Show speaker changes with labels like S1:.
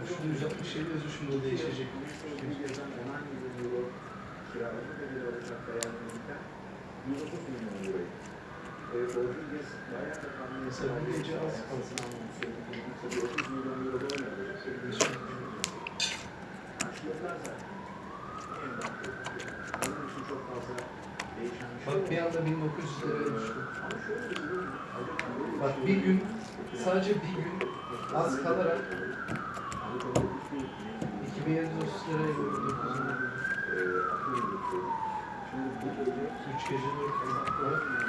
S1: Şunu 167 yazıyor, şimdi o değişecek. Mesela bir gece az kalsın. Bak bir anda 1900 liraya düştü. Bak bir gün, sadece bir gün az kalarak 2730 liraya gördüm. 3 gece 4 gün.